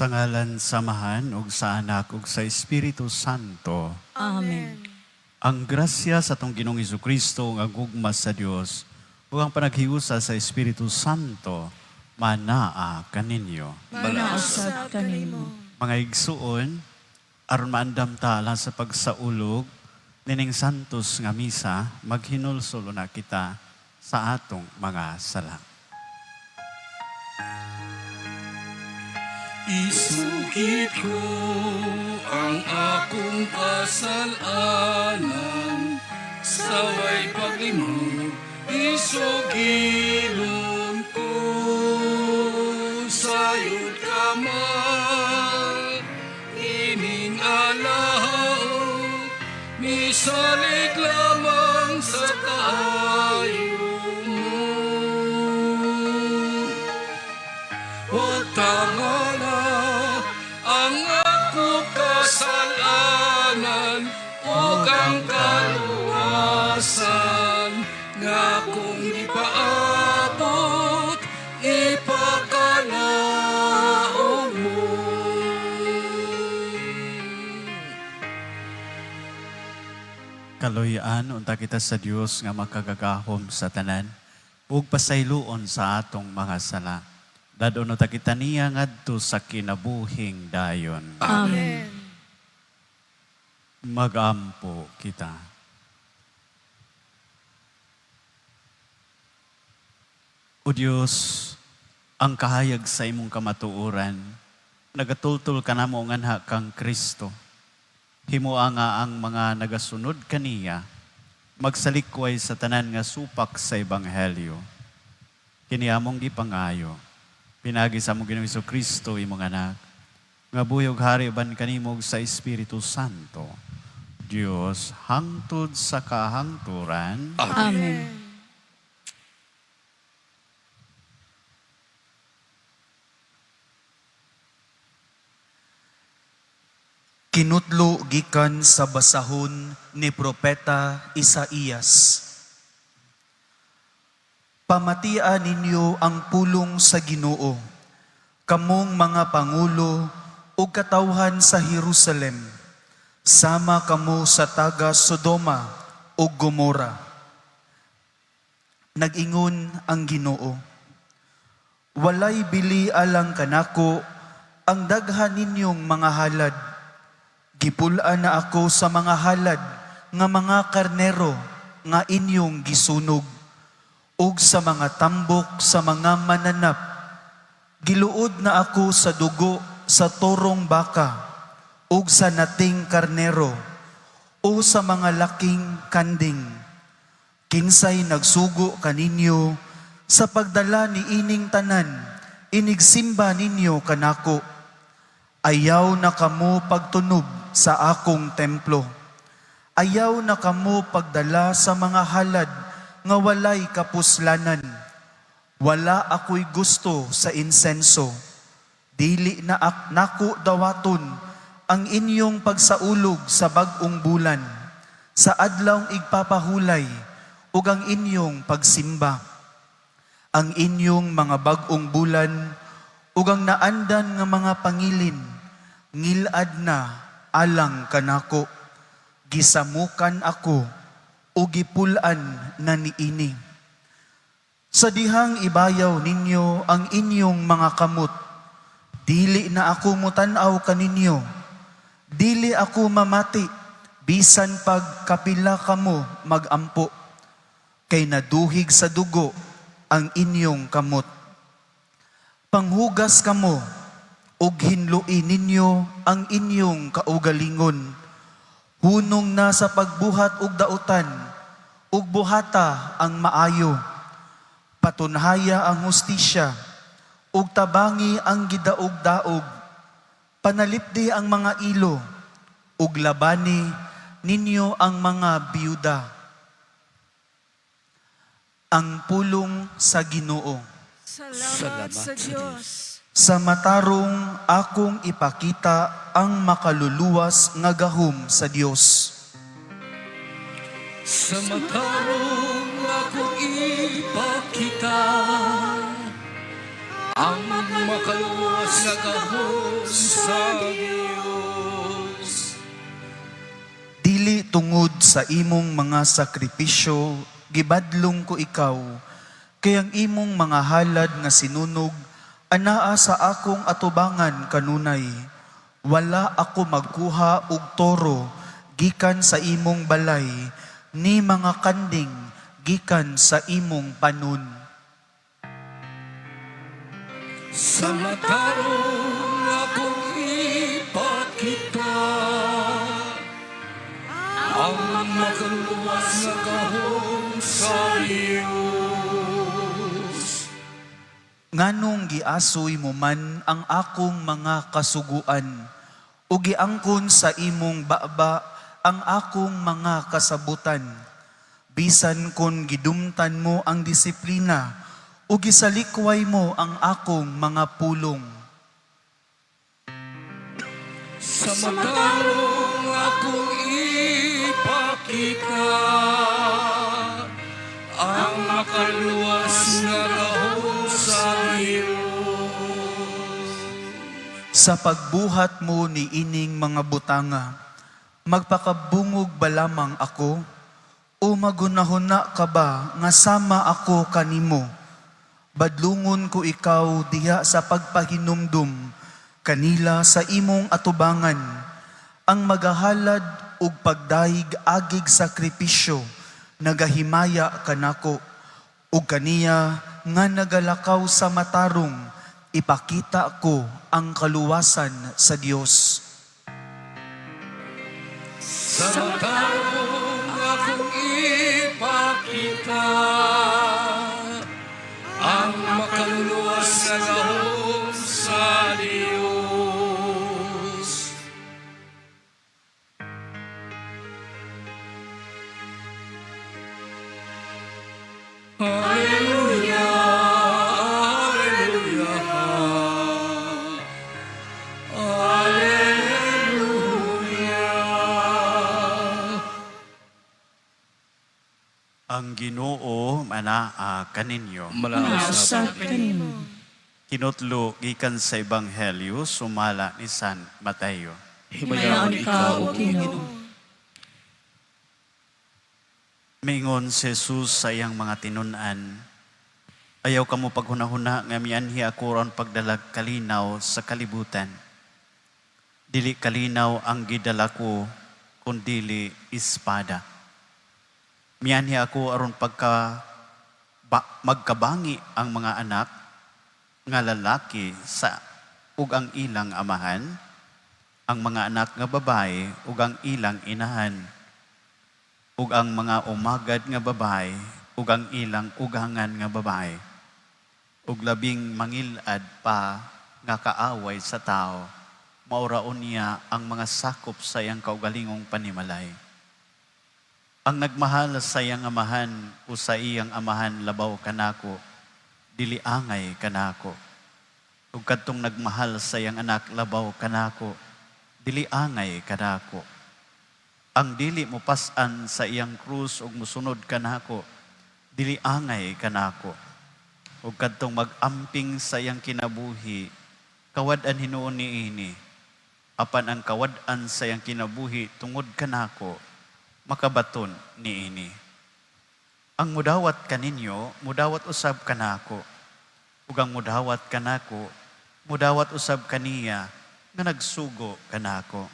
Sa ngalan samahan ug sa Anak ug sa Espiritu Santo. Amen. Ang grasya sa atong Ginoong Jesucristo nga gugma sa Dios ug ang panaghiusa sa Espiritu Santo manaa kaninyo. Manaasad kanimo. Mga igsuon, aron maandam ta lang sa pagsaulog nining santos nga misa, maghinulsol na kita sa atong mga sala. Isugid ko ang akong kasalanan, saway paglimod, isugilon ko sayod ka man, ining alahaw, misalig lamang sa kayo mo. Huwag tangala ang ako kasalanan o ang kaluwasan nga kung ipaabot, ipakalaog mo. Kaloyan unta kita sa Dios nga makagagahom sa tanan ug pasayloon sa atong mga sala. Dadon ta kita niya ngadto sa kinabuhing dayon. Amen. Magampo kita. O Diyos, ang kahayag sa imong kamatuoran, nagatultol ka namo nganha kang Kristo. Himua nga ang mga nagasunod kaniya, magsalikway sa tanan nga supak sa Ebanghelyo. Kini among gipangayo, pinagi sa among Ginoong Jesucristo imong anak, nga buyog hari uban kanimog sa Espiritu Santo, Dios hangtod sa kahangturan. Amen. Kinutlo gikan sa basahon ni Propeta Isaías. Pamatian ninyo ang pulong sa Ginoo, kamong mga pangulo ug katawhan sa Jerusalem, sama kamo sa taga Sodoma ug Gomora. Nag-ingon ang Ginoo, walay bili alang kanako ang daghan ninyong mga halad. Gipulaan na ako sa mga halad nga mga karnero nga inyong gisunog, ug sa mga tambok sa mga mananap. Giluod na ako sa dugo sa torong baka, ug sa nating karnero, o sa mga laking kanding. Kinsay nagsugo kaninyo sa pagdala ni ining tanan, inigsimba ninyo kanako. Ayaw na kamo pagtunog sa akong templo. Ayaw na kamo pagdala sa mga halad nga walay kapuslanan. Wala ako'y gusto sa insenso. Dili na nako dawaton ang inyong pagsaulog sa bag-ong bulan, sa adlawng igpapahulay, ug ang inyong pagsimba. Ang inyong mga bag-ong bulan, ug ang naandan nga mga pangilin, ngilad na alang kanako. Gisamukan ako, o gipulan na niini. Sa dihang ibayaw ninyo ang inyong mga kamot, dili na ako mutanaw kaninyo, dili ako mamati, bisan pagkapila kamo magampo, kay naduhig sa dugo ang inyong kamot. Panghugas kamo, ug hinluin ninyo ang inyong kaugalingon, hunong na sa pagbuhat ug dautan, ug buhata ang maayo. Patunhaya ang hustisya, ug tabangi ang gidaog-daog. Panalipdi ang mga ilo, ug labani ninyo ang mga biyuda. Ang pulong sa Ginoo. Salamat sa Diyos. Sa matarong akong ipakita ang makaluluwas nga gahom sa Dios. Sa matarong akong ipakita ang makaluwas nga gahom sa Dios. Dili tungod sa imong mga sakripisyo, gibadlong ko ikaw, kay ang imong mga halad nga sinunog, anaa sa akong atubangan kanunay. Wala ako magkuha og toro, gikan sa imong balay, ni mga kanding, gikan sa imong panon. Sa matarong akong ipakita, ang makaluwas nga gahom sa Dios. Nganong giasoy mo man ang akong mga kasuguan, o giangkon sa imong baba ang akong mga kasabutan. Bisan kon gidumtan mo ang disiplina, o gisalikway mo ang akong mga pulong. Sa matarong akong ipakita, ang makaluwas nga gahom sa Dios. Sa pagbuhat mo ni ining mga butanga, magpakabungog ba lamang ako? O magunahuna ka ba nga sama ako kanimo? Badlungon ko ikaw diha sa pagpahinumdum, kanila sa imong atubangan, ang magahalad ug pagdaig agig sakripisyo, nagahimaya kanako, ug kaniya nga nagalakaw sa matarong, ipakita ko ang kaluwasan sa Dios. Sa matarong akong ipakita, ang makaluluwas na gahom sa Diyos. Hallelujah, Hallelujah, Hallelujah. Ang Ginoo manaa kaninyo. Malausap kanimo. Kinutlo gikan sa Ebanghelyo sumala ni San Mateo. Himayaon ikaw, O Ginoo. Mingon si Jesus sa iyang mga tinunan, ayaw kamo paghunahuna nga mianhi ako ron pagdalag kalinaw sa kalibutan. Dili kalinaw ang gidala ko, kundili espada. Mianhi ako aron magkabangi ang mga anak nga lalaki sa ug ang ilang amahan, ang mga anak nga babae ug ang ilang inahan, ug ang mga umagad nga babae ug ang ilang ugangan nga babae, ug labing mangilad pa nga kaaway sa tao, mauraon niya ang mga sakop sa iyang kaugalingong panimalay. Ang nagmahal sa iyang amahan o sa iyang amahan labaw kanako, dili angay kanako. Ug kadtong nagmahal sa iyang anak labaw kanako, dili angay kanako. Ang dili mo pasan sa iyang krus ug musunod kanako, dili angay kanako. Ug kadtong mag-amping sa iyang kinabuhi, kawad-an hinuon niini. Apan ang kawad-an sa iyang kinabuhi tungod kanako, makabaton niini. Ang mudawat kaninyo, mudawat usab kanako. Ug ang mudawat kanako, mudawat usab kaniya nga nagsugo kanako.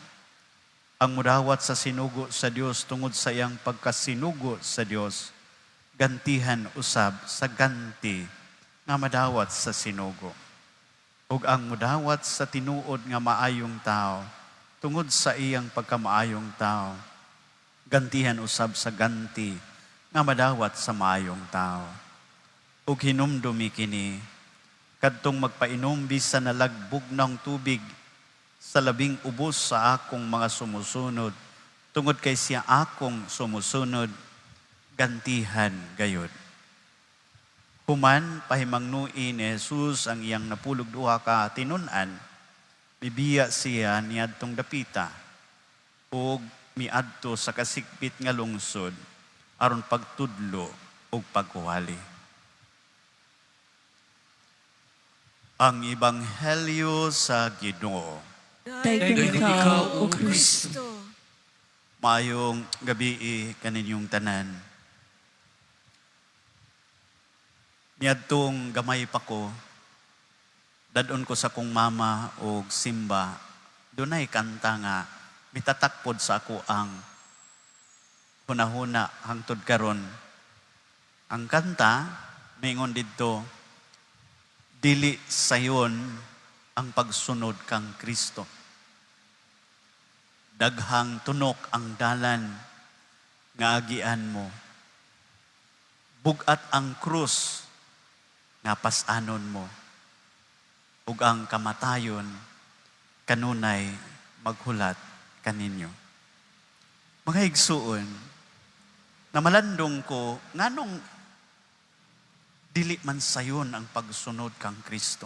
Ang mudawat sa sinugo sa Dios tungod sa iyang pagkasinugo sa Dios, gantihan usab sa ganti nga madawat sa sinugo. Ug ang mudawat sa tinuod nga maayong tao tungod sa iyang pagkamaayong tao, gantihan usab sa ganti nga madawat sa maayong tao. Ug hinumdumi kini kadtong magpainom bisan nalagbog ng tubig sa labing ubos sa akong mga sumusunod, tungod kay siya akong sumusunod, gantihan gayud. Human pahimangnuin ni Jesus ang iyang napulog duha ka tinunan, bibiya siya niadtong dapita, ug miadto sa kasikpit nga lungsod, aron pagtudlo ug pagkuwali. Ang Ebanghelyo sa Ginoo. Dayon ikaw, O Kristo. Maayong gabi kaninyong tanan. Niadtong gamay pa ko, dadon ko sa kong mama o simba, dunay kanta nga, mitatakpod sa ako ang hunahuna hangtod karon. Ang kanta, mingon didto, dili sayon ang pagsunod kang Kristo. Daghang tunok ang dalan nga agian mo. Bugat ang krus nga pasanon mo. Ug ang kamatayon kanunay maghulat kaninyo. Mga igsuon, namalandong ko nganong dili man sayon ang pagsunod kang Kristo.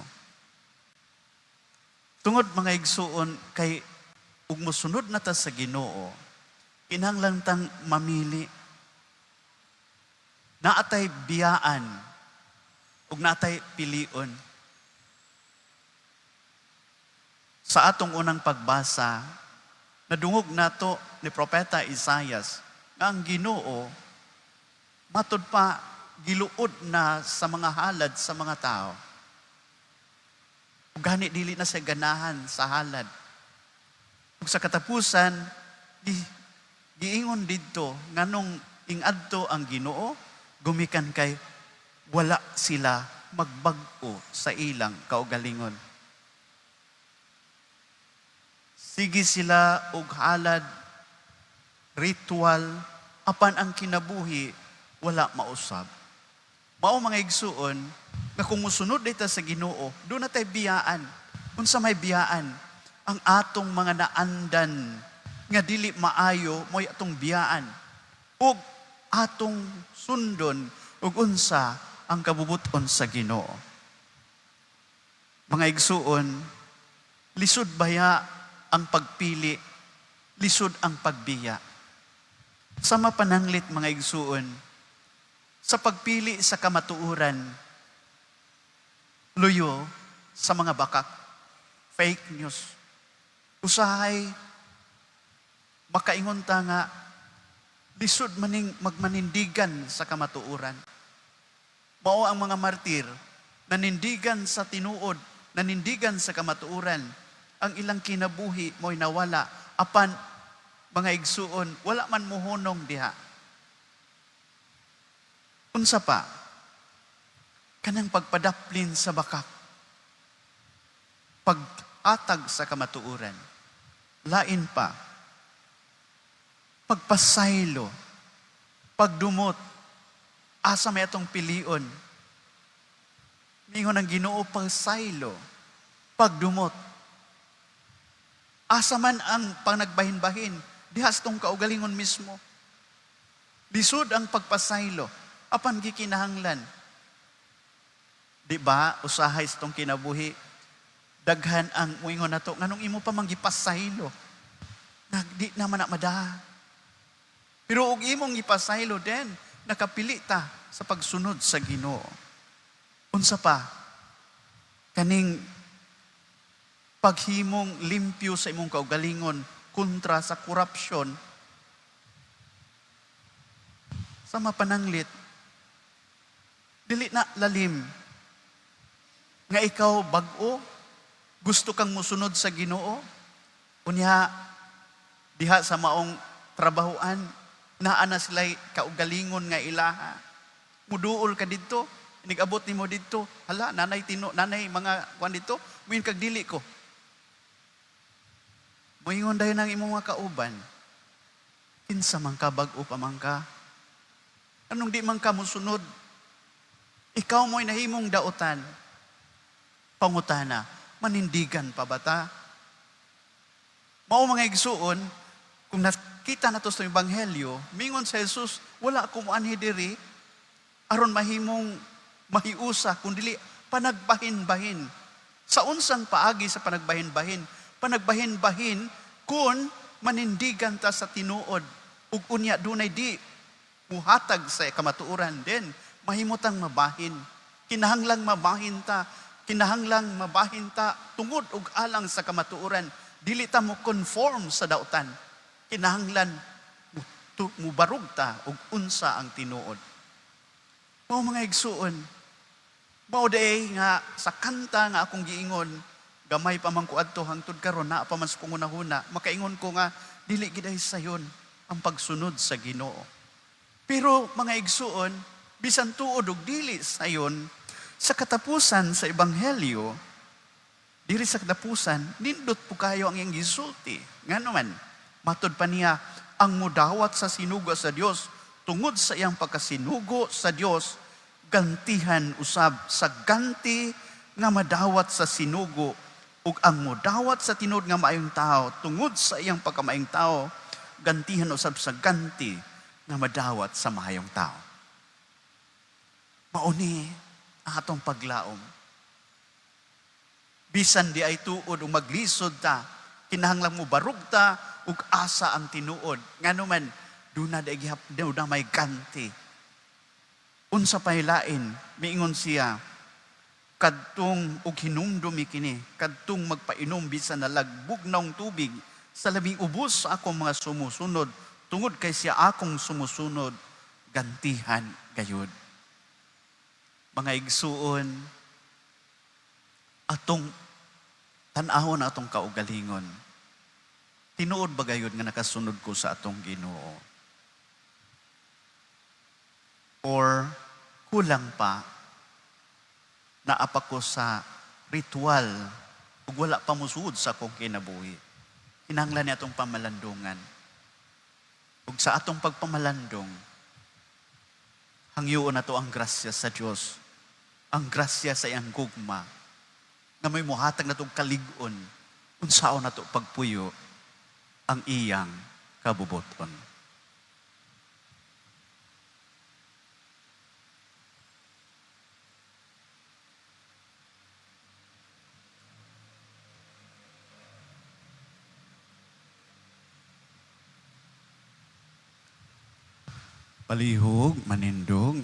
Tungod mga igsuon kay ug mosunod na ta sa Ginoo, kinahanglan tang mamili. Naatay biyaan ug naatay pilion. Sa atong unang pagbasa, nadungog nato ni Propeta Isaias nga ang Ginoo matud pa giluod na sa mga halad sa mga tao. Ug gani dili na sa ganahan sa halad. Ug sa katapusan, giingon didto nganong ingadto ang Ginoo gumikan kay wala sila magbag-o sa ilang kaugalingon. Sige sila og halad, ritual, apan ang kinabuhi wala mausab. Mao mga igsuon nga kung musunod dita sa Ginoo, doon na tayo biyaan. Unsa may biyaan? Ang atong mga naandan nga dili maayo mo'y atong biyaan. Ug atong sundon ug unsa ang kabubuton sa Ginoo. Mga igsuon, lisod baya ang pagpili, lisod ang pagbiya. Sa mapananglit mga igsuon, sa pagpili sa kamatuuran, luyo sa mga bakak, fake news. Usahay, makaingon ta nga, lisod maning magmanindigan sa kamatuuran. Mao ang mga martir, nanindigan sa tinuod, nanindigan sa kamatuuran, ang ilang kinabuhi mo'y nawala, apan mga igsuon, wala man muhunong diha. Unsa pa, kanang pagpadaplin sa bakak, pag-atag sa kamatuuran, lain pa, pagpasaylo, pagdumot, asa may atong pilion. Mingon ang Ginoo pagsaylo, pagdumot. Asa man ang panagbahin-bahin, dihas tong kaugalingon mismo. Lisod ang pagpasaylo, apan gikinahanglan. Di ba, usahay sa tong kinabuhi, daghan ang muingon nato, nganong imo pa manggipasaylo, di naman na madaha. Pero ug imong ipasaylo din, nakapili ta sa pagsunod sa Ginoo. Unsa pa, kaning paghimong limpyo sa imong kaugalingon kontra sa korupsyon, sa mapananglit, dili na lalim nga ikaw bag-o, gusto kang musunod sa Ginoo, unya diha sa maong trabahoan, naa na sila'y kaugalingon nga ilaha. Muduol ka dito, inigabot nimo dito, hala, nanay mga kwan dito, muin kag dili ko. Muingon dayon ang imong mga kauban, kinsa man ka bag-o pa man ka, anong di man ka musunod, ikaw mo'y nahimong dautan, pangutana, manindigan pa bata? Mao mga igsuon, kung nakita na to sa Ebanghelyo, mingon sa Jesus, wala akong anhi diri, aron mahimong mahiusa, kundi panagbahin-bahin. Sa unsang paagi sa panagbahin-bahin? Panagbahin-bahin kung manindigan ta sa tinuod, ug unya dunay di muhatag sa kamatuuran din, mahimutang mabahin. Kinahanglang mabahin ta, kinahanglang mabahinta tungod ug alang sa kamatuoran, dili ta mo conform sa dautan. Kinahanglan mubarug ta ug unsa ang tinuod. Mao mga igsuon, mao day nga sa kanta nga akong giingon, gamay pa man ko adto hangtod karon naa pa man sa kungunahuna, makaingon ko nga dili giday sayon ang pagsunod sa Ginoo. Pero mga igsuon, bisan tuod ug dili sayon, sa katapusan sa ebanghelyo, diri sa katapusan, nindot po kayo ang iyang gisulti. Nga naman, matod pa niya, ang mudawat sa sinugo sa Dios tungod sa iyang pagkasinugo sa Dios, gantihan usab sa ganti nga madawat sa sinugo, ug ang mudawat sa tinud nga maayong tao tungod sa iyang pagkamaayong tao, gantihan usab sa ganti nga madawat sa maayong tao. Mauni ang atong paglaom. Bisan di ay tuod o maglisod ta, kinahanglang mo barug ta ug asa ang tinuod. Nganuman, duna may ganti. Unsa pay lain, miingon siya, kadtong ug hinumdumi kini, kadtong magpainom bisan nalagbog ng tubig, sa labing ubos sa akong mga sumusunod, tungod kay siya akong sumusunod, gantihan gayud. Mga igsuon, atong tan-ahon atong kaugalingon. Tinuod ba gayud nga nakasunod ko sa atong Ginoo? Or kulang pa, naapa ko sa ritual ug wala pa musuod sa akong kinabuhi. Kinahanglan ni atong pamalandungan. Ug sa atong pagpamalandong, hangyoon nato ang grasya sa Dios, ang grasya sa iyang gugma, nga may muhatag na itong kalig-on, unsaon na ito pagpuyo ang iyang kabubuton. Palihog, manindog,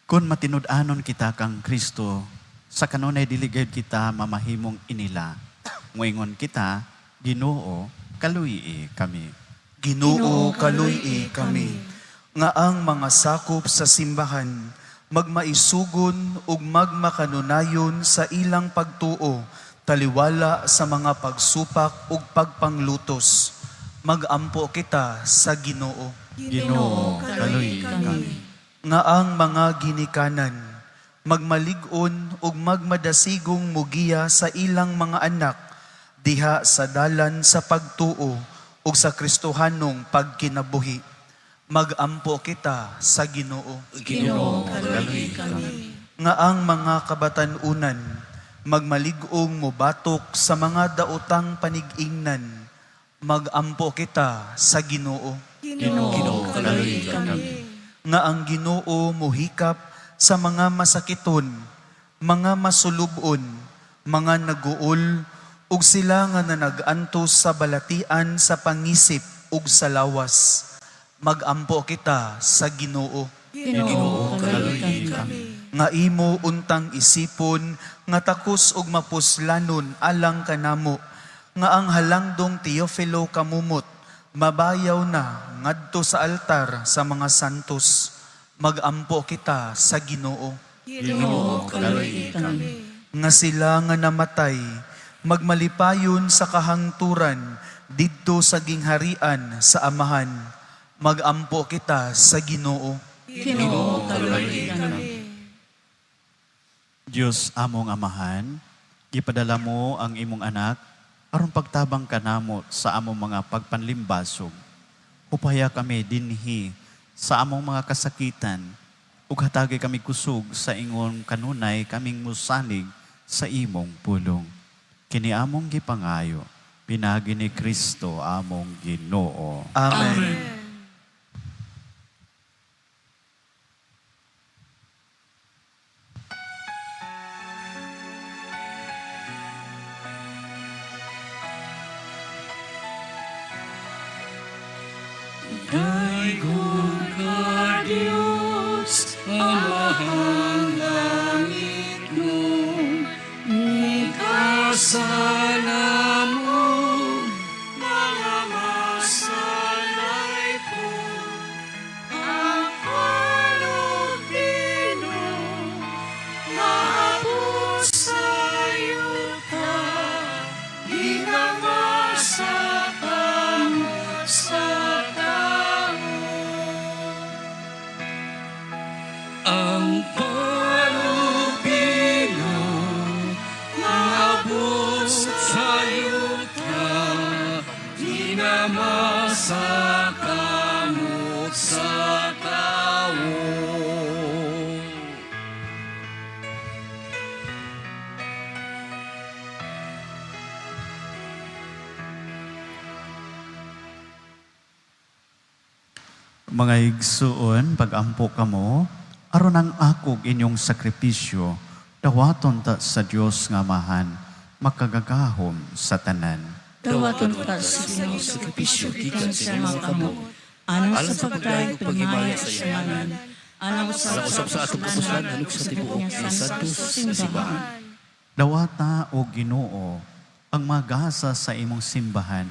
kung matinud-anon kita kang Kristo, sa kanunay diligid kita mamahimong inila. Nguingon kita, Ginoo, kaluyi kami. Ginoo, kaluy kami, nga ang mga sakop sa simbahan, magmaisugon ug magmakanunayon sa ilang pagtuo, taliwala sa mga pagsupak ug pagpanglutos. Magampo kita sa Ginoo. Ginoo, kaluyi kami. Nga ang mga ginikanan, magmalig-on ug magmadasigong mugiya sa ilang mga anak, diha sa dalan sa pagtuo ug sa Kristohanong pagkinabuhi. Magampo kita sa Ginoo. Ginoo, kaluyi kami. Nga ang mga kabatanunan, magmalig-ong mubatok sa mga daotang panigingnan, magampo kita sa Ginoo. Ginoo, kaluyi kami. Nga ang Ginoo muhikap sa mga masakiton, mga masulubon, mga naguol, ug sila nga nanag-antos sa balatian sa pangisip ug sa lawas. Magampo kita sa Ginoo. Ginoo, kaluyi kami. Nga imo untang isipon, nga takos ug mapuslanon alang kanamo, nga ang halangdong Teofilo kamumot, mabayaw na ngadto sa altar sa mga santos. Magampo kita sa Ginoo. Ginoo, kaluyi kami. Nga sila nga namatay, magmalipayon sa kahangturan, didto sa gingharian sa Amahan. Magampo kita sa Ginoo. Ginoo, kaluyi kami. Diyos among amahan, gipadala mo ang imong anak, aron pagtabang kanamo sa among mga pagpanlimbasog. Upaya kami dinhi sa among mga kasakitan, ug hatagi kami kusog sa ingon kanunay kaming musanig sa imong pulong. Kini among gipangayo, pinagi ni Kristo among Ginoo. Amen. Daigon ka Diyos, amahang langit mo, sa kamot sa tawo. Mga igsuon, pag-ampo kamo, aron ang akog inyong sakripisyo, dawaton ta sa Dios nga mahan, makagagahom sa tanan. Dawaton ka sa Ginoo sa sakripisyo gikan sa mga kamot. Anong sa pagkain pagmaya sa iyanan. Anong sa Usap sa atong kapuslanan hanok sa tibuok ni Santo sa simbahan. Dawata o Ginoo, ang magasa sa imong simbahan,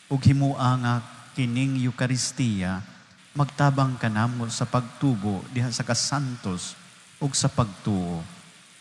ug himua nga kining Eukaristiya, magtabang kanamo sa pagtubo diha sa kasantos ug sa pagtuo.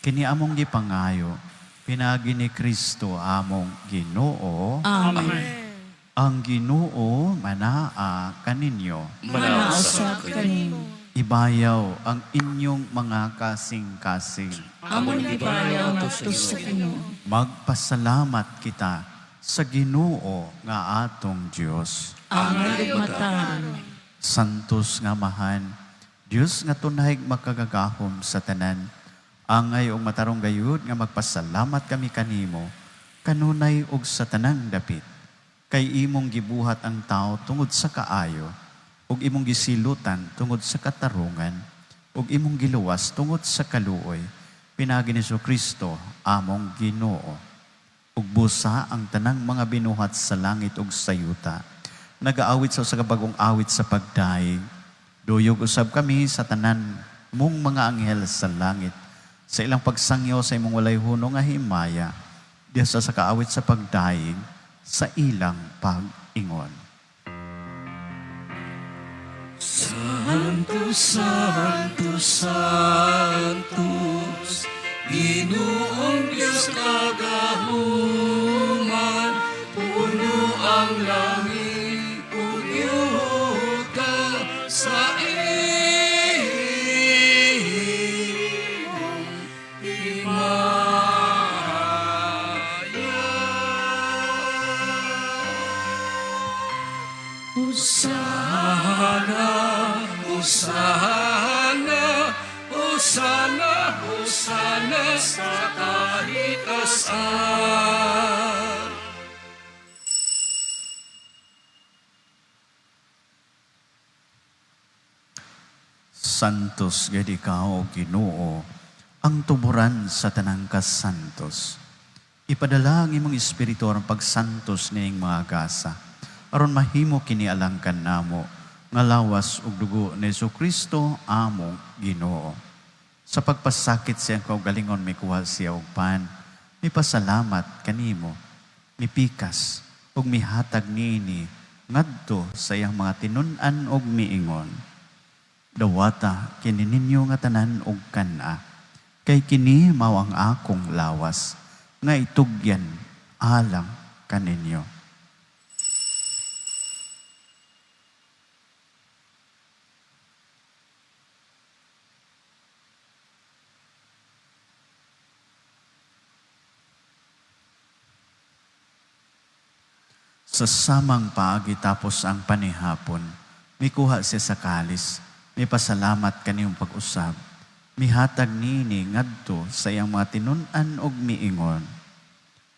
Kini among gipangayo, pinagi ni Kristo among Ginoo, Amen. ang Ginoo manaa kaninyo. Manausap kanimo. Ibayaw ang inyong mga kasing-kasing. Amon ibayaw ngadto sa Ginoo. Magpasalamat kita sa Ginoo nga atong Dios. Ang naligmatan. Santos nga mahan, Dios nga tunay makagagahom sa tanan. Angay og matarong gayud nga magpasalamat kami kanimo, kanunay og sa tanang dapit. Kay imong gibuhat ang tao tungod sa kaayo, ug imong gisilutan tungod sa katarungan, ug imong giluwas tungod sa kaluoy, pinagi ni Kristo among Ginoo. Ug busa ang tanang mga binuhat sa langit ug sa yuta. Nagaawit sa kabagong awit sa pagdaig. Duyog usab kami sa tanan mong mga anghel sa langit, sa ilang pagsangyo sa imong walay hunong nga himaya, diya sa kaawit sa pagdaig, sa ilang pag-ingon. Santos, Santos, Santos, Ginoong Diyos kagahuman, puno ang langit, punyuta sa iyong himaya. Hosana, Hosana, Hosana, Hosana sa kaitasan. Santos gadi ka o Ginoo, ang tuburan sa tanang kasantos. Ipadala ang imong espiritu ang pagsantos ning mga gasa, aron mahimo kini alangkan namo, nga lawas ug dugo ni Kristo among Ginoo. Sa pagpasakit siyang kaugalingon may kuha siya og pan, may pasalamat kanimo, mipikas ug mihatag niini ngadto sa iyang mga tinun-an ug miingon. Dawata kini ninyo nga tanan og kana, kay kini mao ang akong lawas nga itugyan alang kaninyo. Sa samang paagi tapos ang panihapon, mikuha siya sa kalis, may pasalamat kaniyong pag-usab, mihatag nini ngadto sa iyang mga tinun-an og miingon.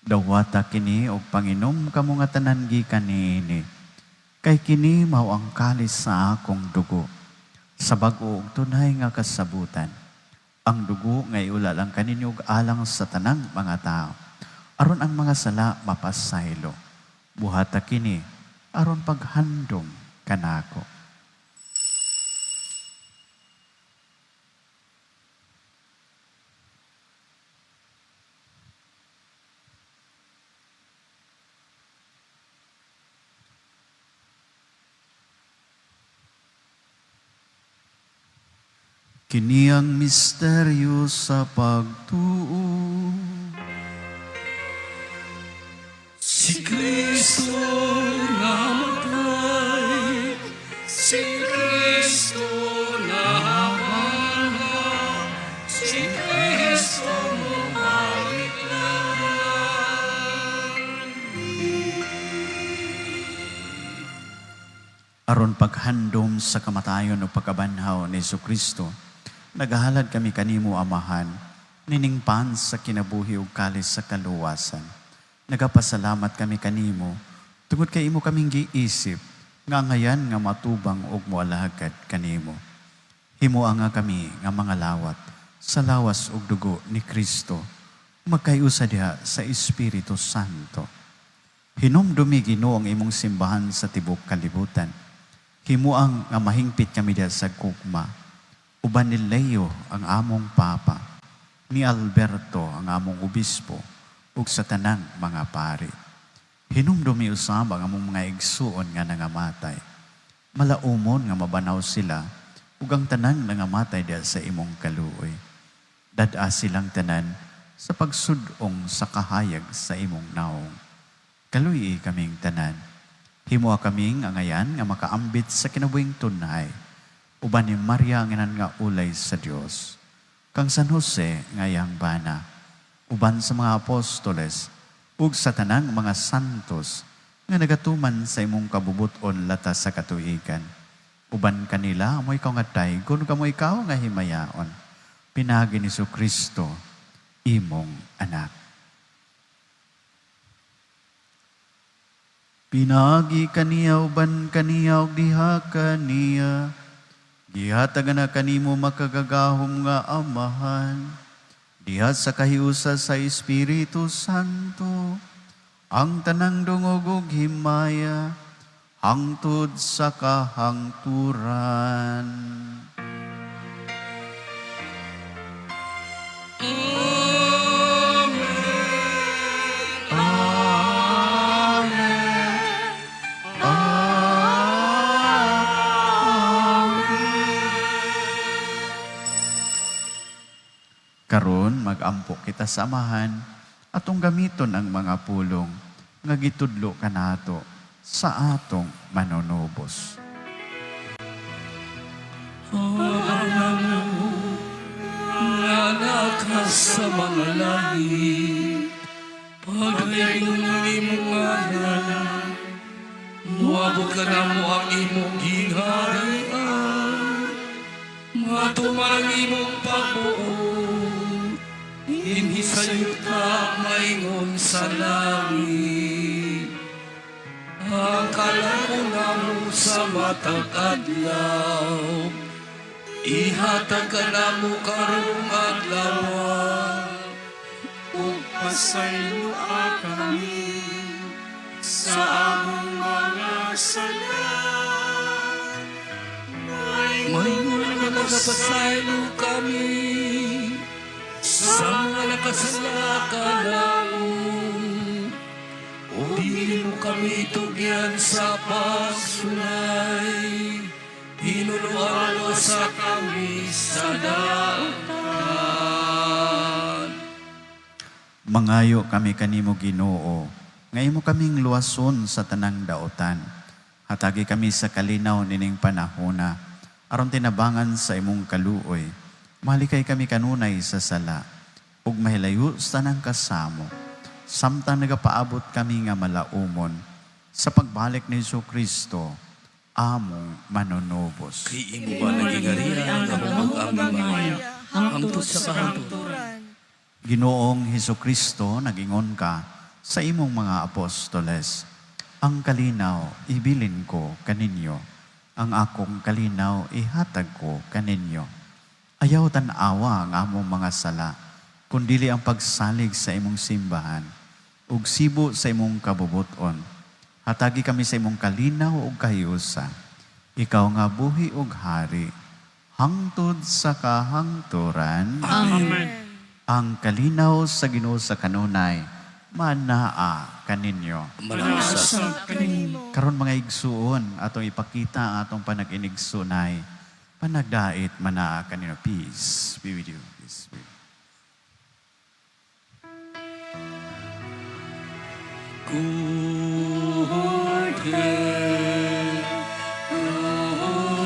Dawata kini og panginom kamo nga tanan gikan niini, kay kini mao ang kalis sa akong dugo, sa bag-o ug tunay nga kasabutan. Ang dugo nga iula lang kaninyo og alang sa tanang mga tao, aron ang mga sala mapasaylo. Buhata kini aron paghandom kanako. Kini ang misteryo sa pagtuo. Si Kristo namatay, si Kristo namatay, si Kristo bumalik lang. aron paghandom sa kamatayon o pagkabanhaw ni Jesucristo, nagahalad kami kanimo, Amahan, niningpan sa kinabuhi ug kalis sa kaluwasan. Nagapasalamat kami kanimo, tungod kay imo kaming giisip, nga ngayan nga matubang ug moalahagad kanimo. Himua nga kami nga mga lawat sa lawas ug dugo ni Kristo, magkayusa diha sa Espiritu Santo. Hinumdumi, Ginoo, ang imong simbahan sa tibok kalibutan. Himuang nga mahingpit kami diha sa gugma. Uban ni Leo ang among Papa, ni Alberto ang among obispo, ug sa tanang mga pari. Hinumdumi usab ang among mga igsuon nga nangamatay. Malaumon nga mabanaw sila, ug ang tanang nangamatay diha sa imong kaluoy. Dad-a silang tanan sa pagsudong sa kahayag sa imong naong. Kaluyi kaming tanan. Himoa kaming angayan nga makaambit sa kinabuhing tunay. Uban ni Maria ang inan nga ulay sa Dios. Kang San Jose ngayang bana. Uban sa mga apostoles ug sa tanang mga santos nga nagatuman sa imong kabubuton latas sa katuigan. Uban kanila amoy kaungatay kun kamoy ikaw nga himayaon. Pinagi ni Jesucristo imong anak. Pinagi kaniya uban kaniya ug diha kaniya. Gihatagan na kanimo makagagahom nga Amahan. Diha sa kahiusa sa Espiritu Santo, ang tanang dungog ug himaya, hangtod sa kahangturan. Karon mag-ampo kita sa Amahan atong gamiton ang mga pulong nga gitudlo kanato sa atong manonobos. Nanakas sa mga langit, pagdayon ng imong ngalan, muabot ka na mo ang imong gingharian, matuman ang imong pagbuo, hindi sa'yo ka maingon sa langit. Ang kalakuna mo sa matag adlaw, ihatag ka na mo karong adlaw. Pasaylo kami sa among mga sala. May mga nagpasaylo kami sa mga nakasalakan namon. O di mo kami tugyan sa pagsulay, hinuluan sa kami sa daotan. Mangayo kami kanimo, Ginoo, nga imo kaming luwason sa tanang daotan. Hatagi kami sa kalinaw nining panahona, aron tinabangan sa imong kaluoy. Malikay kami kanunay sa sala, ug mahilayo sa tanang kasamo. Samtang nagapaabot kami nga malaumon sa pagbalik ni Jesucristo, among manonobos. Kay imo ba nagigarihan ang aming mga hangtod sa kahangturan? Ginoong Jesucristo, nagingon ka sa imong mga apostoles, ang kalinaw ibilin ko kaninyo, ang akong kalinaw ihatag ko kaninyo. Ayaw tan-awa ang among mga sala, kundili ang pagsalig sa imong simbahan, ug sibo sa imong kabubuton. Hatagi kami sa imong kalinaw ug kahiusa. Ikaw nga buhi ug hari, hangtod sa kahangturan. Amen. Ang kalinaw sa Ginoo sa kanunay, manaa kaninyo. Manasa kanimo. Karon mga igsuon, atong ipakita ang atong panag-inigsunay. Panagdait, manaa kaninyo. Peace be with you. Peace be with you. Kordero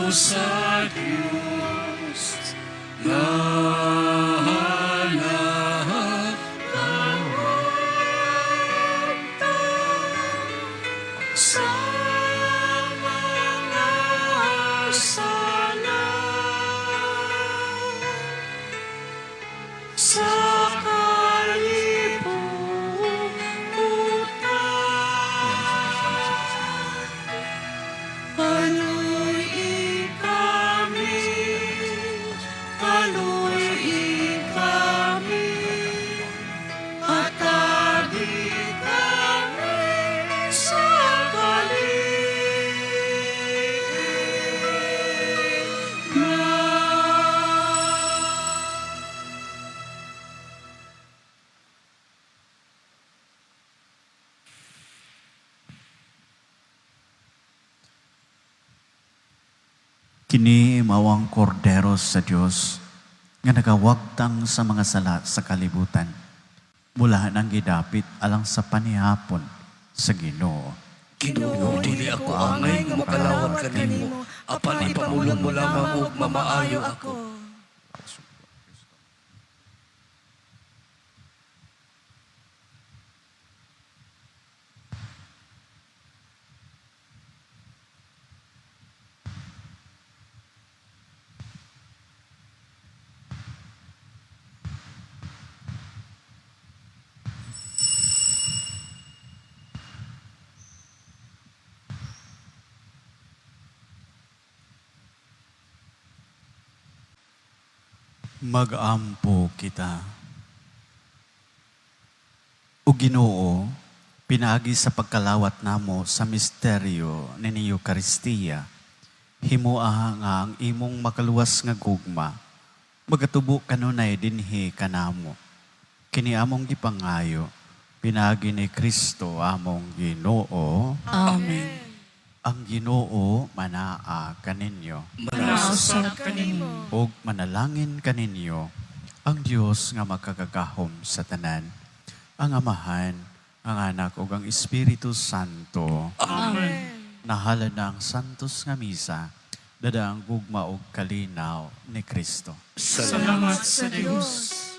sa Diyos, Sa mga Kini mawang kordero sa Dios nga nagawagtang sa mga sala sa kalibutan. Mula nang gidapit alang sa panihapon sa Ginoo. Ginoo, dili ako angay nga makalawat kanimo, apan ipamulong mo lamang og mamaayo ako. Mag-ampo kita. O Ginoo, pinaagi sa pagkalawat namo sa misteryo ni Eucharistia, himuha nga ang imong makaluwas nga gugma, magatubo kanunay dinhi kanamo. Kini among gipangayo, pinaagi ni Kristo among Ginoo, Amen. ang Ginoo manaa kaninyo. Manausap kanimo. Og manalangin kaninyo ang Dios nga makagagahom sa tanan, ang Amahan, ang Anak ug ang Espiritu Santo. Amen. Nahala na ang santos nga misa, dada ang gugma og kalinaw ni Kristo. Salamat Salamat sa Diyos.